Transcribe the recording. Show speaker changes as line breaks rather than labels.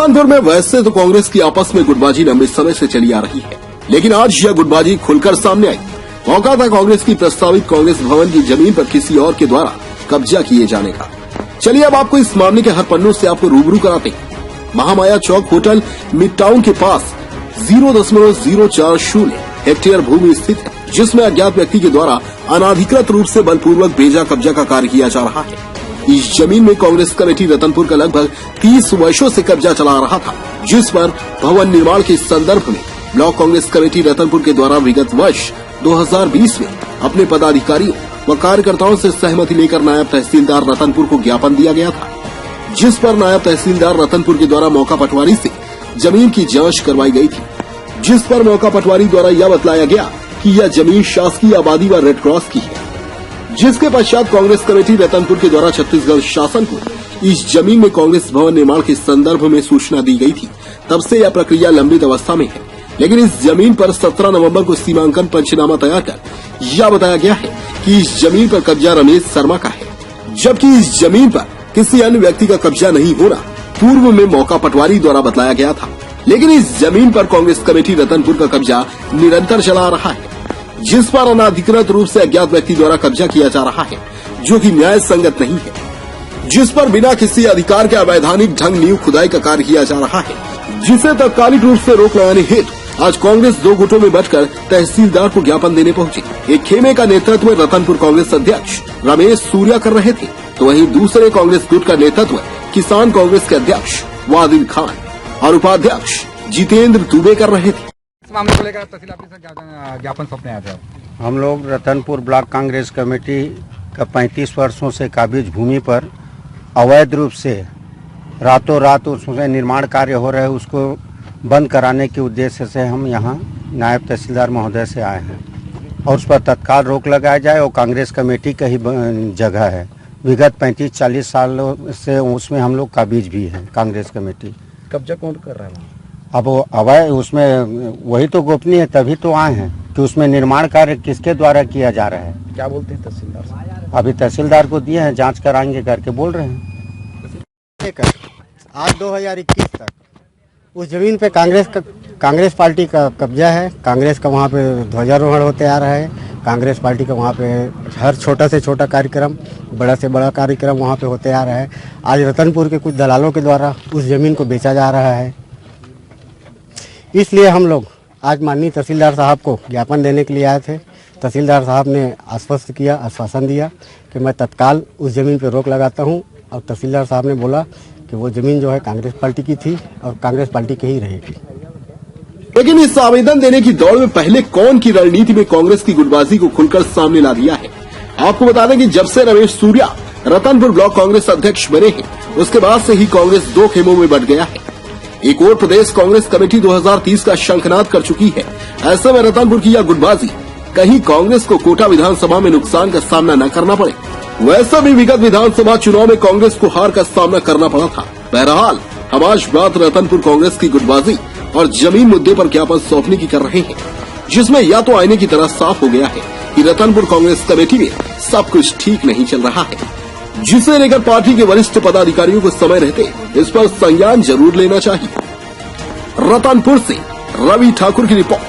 रतनपुर में वैसे तो कांग्रेस की आपस में गुटबाजी लंबे समय से चली आ रही है, लेकिन आज यह गुटबाजी खुलकर सामने आई। मौका था कांग्रेस की प्रस्तावित कांग्रेस भवन की जमीन पर किसी और के द्वारा कब्जा किए जाने का। चलिए अब आपको इस मामले के हर पन्नों से आपको रूबरू कराते हैं। महामाया चौक होटल मिड टाउन के पास 0.040 हेक्टेयर भूमि स्थित है, जिसमें अज्ञात व्यक्ति के द्वारा अनाधिकृत रूप से बलपूर्वक बेजा कब्जा का कार्य किया जा रहा है। इस जमीन में कांग्रेस कमेटी रतनपुर का लगभग 30 वर्षों से कब्जा चला रहा था, जिस पर भवन निर्माण के संदर्भ में ब्लॉक कांग्रेस कमेटी रतनपुर के द्वारा विगत वर्ष 2020 में अपने पदाधिकारियों व कार्यकर्ताओं से सहमति लेकर नायब तहसीलदार रतनपुर को ज्ञापन दिया गया था, जिस पर नायब तहसीलदार रतनपुर के द्वारा मौका पटवारी से जमीन की जांच करवाई गई थी, जिस पर मौका पटवारी द्वारा यह बतलाया गया कि यह जमीन शासकीय आबादी व रेड क्रॉस की है। जिसके पश्चात कांग्रेस कमेटी रतनपुर के द्वारा छत्तीसगढ़ शासन को इस जमीन में कांग्रेस भवन निर्माण के संदर्भ में सूचना दी गई थी। तब से यह प्रक्रिया लंबित अवस्था में है, लेकिन इस जमीन पर 17 नवंबर को सीमांकन पंचनामा तैयार कर यह बताया गया है कि इस जमीन पर कब्जा रमेश शर्मा का है, जबकि इस जमीन पर किसी अन्य व्यक्ति का कब्जा नहीं होना पूर्व में मौका पटवारी द्वारा बतलाया गया था। लेकिन इस जमीन पर कांग्रेस कमेटी रतनपुर का कब्जा निरंतर चला रहा है, जिस पर अनाधिकृत रूप से अज्ञात व्यक्ति द्वारा कब्जा किया जा रहा है, जो कि न्याय संगत नहीं है। जिस पर बिना किसी अधिकार के अवैधानिक ढंग नींव खुदाई का कार्य किया जा रहा है, जिसे तत्कालिक रूप से रोक लगाने हेतु आज कांग्रेस दो गुटों में बंटकर तहसीलदार को ज्ञापन देने पहुंची। एक खेमे का नेतृत्व रतनपुर कांग्रेस अध्यक्ष रमेश सूर्या कर रहे थे, तो वहीं दूसरे कांग्रेस गुट का नेतृत्व किसान कांग्रेस के अध्यक्ष वादिल खान और उपाध्यक्ष जितेंद्र दुबे कर रहे थे।
इस मामले को लेकर तहसील ऑफिस से ज्ञापन सौंपने आए थे।
हम लोग रतनपुर ब्लॉक कांग्रेस कमेटी का 35 वर्षों से काबिज भूमि पर अवैध रूप से रातों रात उसमें निर्माण कार्य हो रहे, उसको बंद कराने के उद्देश्य से हम यहाँ नायब तहसीलदार महोदय से आए हैं और उस पर तत्काल रोक लगाया जाए। और कांग्रेस कमेटी का ही जगह है, विगत 35-40 सालों से उसमें हम लोग काबिज भी हैं। कांग्रेस कमेटी
कब्जा कौन कर रहा है?
अब वो अवैध उसमें वही तो गोपनीय है, तभी तो आए हैं कि उसमें निर्माण कार्य किसके द्वारा किया जा रहा है।
क्या बोलते हैं तहसीलदार साहब?
अभी तहसीलदार को दिए हैं, जांच कराएंगे करके बोल रहे हैं।
आज 2021 तक उस जमीन पे कांग्रेस पार्टी का कब्जा है। कांग्रेस का वहाँ पे ध्वजारोहण होते आ रहा है। कांग्रेस पार्टी का वहाँ पे हर छोटा से छोटा कार्यक्रम, बड़ा से बड़ा कार्यक्रम वहाँ पे होते आ रहा है। आज रतनपुर के कुछ दलालों के द्वारा उस जमीन को बेचा जा रहा है। इसलिए हम लोग आज माननीय तहसीलदार साहब को ज्ञापन देने के लिए आए थे। तहसीलदार साहब ने आश्वासन दिया कि मैं तत्काल उस ज़मीन पर रोक लगाता हूं, और तहसीलदार साहब ने बोला कि वो ज़मीन जो है कांग्रेस पार्टी की थी और कांग्रेस पार्टी की ही रहेगी।
लेकिन इस आवेदन देने की दौड़ में पहले कौन की रणनीति में कांग्रेस की गुटबाजी को खुलकर सामने ला दिया है। आपको बता दें कि जब से रमेश सूर्या रतनपुर ब्लॉक कांग्रेस अध्यक्ष बने हैं, उसके बाद से ही कांग्रेस दो खेमों में बंट गया है। एक और प्रदेश कांग्रेस कमेटी 2030 का शंखनाद कर चुकी है। ऐसे में रतनपुर की यह गुटबाजी कहीं कांग्रेस को कोटा विधानसभा में नुकसान का सामना न करना पड़े। वैसे भी विगत विधानसभा चुनाव में कांग्रेस को हार का सामना करना पड़ा था। बहरहाल हम आज बात रतनपुर कांग्रेस की गुटबाजी और जमीन मुद्दे पर ज्ञापन सौंपने की कर रहे हैं, जिसमें या तो आईने की तरह साफ हो गया है कि रतनपुर कांग्रेस कमेटी में सब कुछ ठीक नहीं चल रहा है, जिसे लेकर पार्टी के वरिष्ठ पदाधिकारियों को समय रहते इस पर संज्ञान जरूर लेना चाहिए। रतनपुर से रवि ठाकुर की रिपोर्ट।